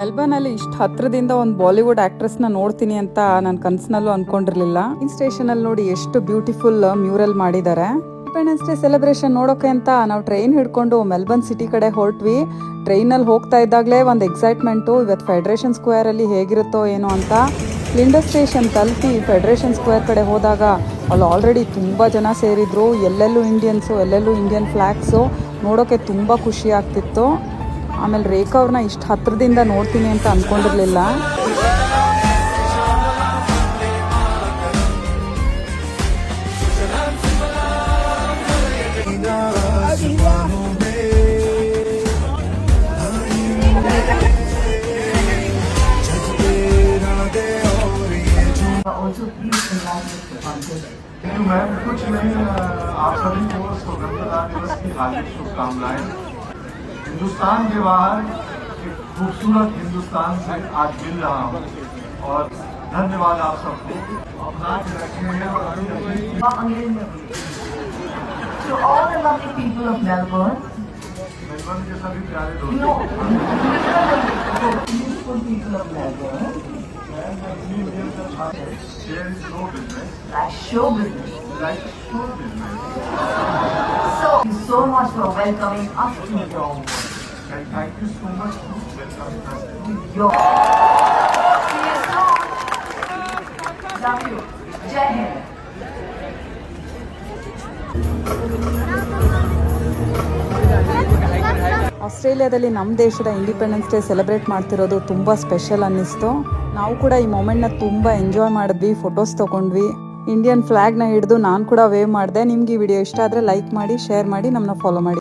ಮೆಲ್ಬರ್ನಲ್ಲಿ ಇಷ್ಟು ಹತ್ರದಿಂದ ಒಂದು ಬಾಲಿವುಡ್ ಆಕ್ಟ್ರೆಸ್ನ ನೋಡ್ತೀನಿ ಅಂತ ನಾನು ಕನಸಿನಲ್ಲೂ ಅನ್ಕೊಂಡಿರ್ಲಿಲ್ಲ. ಈ ಸ್ಟೇಷನ್ ಅಲ್ಲಿ ನೋಡಿ ಎಷ್ಟು ಬ್ಯೂಟಿಫುಲ್ ಮ್ಯೂರಲ್ ಮಾಡಿದ್ದಾರೆ. ಇಂಡಿಪೆಂಡೆನ್ಸ್ ಡೇ ಸೆಲೆಬ್ರೇಷನ್ ನೋಡೋಕೆ ಅಂತ ನಾವು ಟ್ರೈನ್ ಹಿಡ್ಕೊಂಡು ಮೆಲ್ಬರ್ನ್ ಸಿಟಿ ಕಡೆ ಹೊರಟ್ವಿ. ಟ್ರೈನಲ್ಲಿ ಹೋಗ್ತಾ ಇದ್ದಾಗಲೇ ಒಂದು ಎಕ್ಸೈಟ್ಮೆಂಟು, ಇವತ್ತು ಫೆಡರೇಷನ್ ಸ್ಕ್ವೇರ್ ಅಲ್ಲಿ ಹೇಗಿರುತ್ತೋ ಏನೋ ಅಂತ. ಫ್ಲಿಂಡರ್ ಸ್ಟೇಷನ್ ತಲುಪಿ ಫೆಡರೇಷನ್ ಸ್ಕ್ವೇರ್ ಕಡೆ ಹೋದಾಗ ಅಲ್ಲಿ ಆಲ್ರೆಡಿ ತುಂಬ ಜನ ಸೇರಿದ್ರು. ಎಲ್ಲೆಲ್ಲೂ ಇಂಡಿಯನ್ಸು, ಎಲ್ಲೆಲ್ಲೂ ಇಂಡಿಯನ್ ಫ್ಲಾಗ್ಸು ನೋಡೋಕೆ ತುಂಬ ಖುಷಿ ಆಗ್ತಿತ್ತು. ಆಮೇಲೆ ರೇಖಾ ಅವ್ರನ್ನ ಇಷ್ಟು ಹತ್ರದಿಂದ ನೋಡ್ತೀನಿ ಅಂತ ಅಂದ್ಕೊಂಡಿರಲಿಲ್ಲ. मैम कुछ नहीं, आप सभी को स्वतंत्रता दिवस की हार्दिक शुभकामनाएं। हिंदुस्तान के बाहर एक खूबसूरत हिंदुस्तान से आज मिल रहा हूँ और धन्यवाद आप सबको। अपना के रखने हैं और To all the lovely people of Melbourne, Melbourne के सभी प्यारे दोस्तों, beautiful people of Melbourne, share is no business, like show business. like show business. So, thank you so much for welcoming us to your home. And thank you so much for welcoming us. Your see you soon. Love you. Jai Hind. ಆಸ್ಟ್ರೇಲಿಯಾದಲ್ಲಿ ನಮ್ಮ ದೇಶದ independence day celebrate ಮಾಡ್ತಿರೋದು ತುಂಬ special ಅನ್ನಿಸ್ತು. ನಾವು ಕೂಡ ಈ ಮೊಮೆಂಟ್ನ ತುಂಬ ಎಂಜಾಯ್ ಮಾಡಿದ್ವಿ, ಫೋಟೋಸ್ ತೊಗೊಂಡ್ವಿ. ಇಂಡಿಯನ್ ಫ್ಲಾಗ್ನ ಹಿಡಿದು ನಾನು ಕೂಡ ವೇವ್ ಮಾಡಿದೆ. ನಿಮ್ಗೆ ಈ ವಿಡಿಯೋ ಇಷ್ಟ ಆದರೆ ಲೈಕ್ ಮಾಡಿ, ಶೇರ್ ಮಾಡಿ, ನಮ್ಮನ್ನ ಫಾಲೋ ಮಾಡಿ.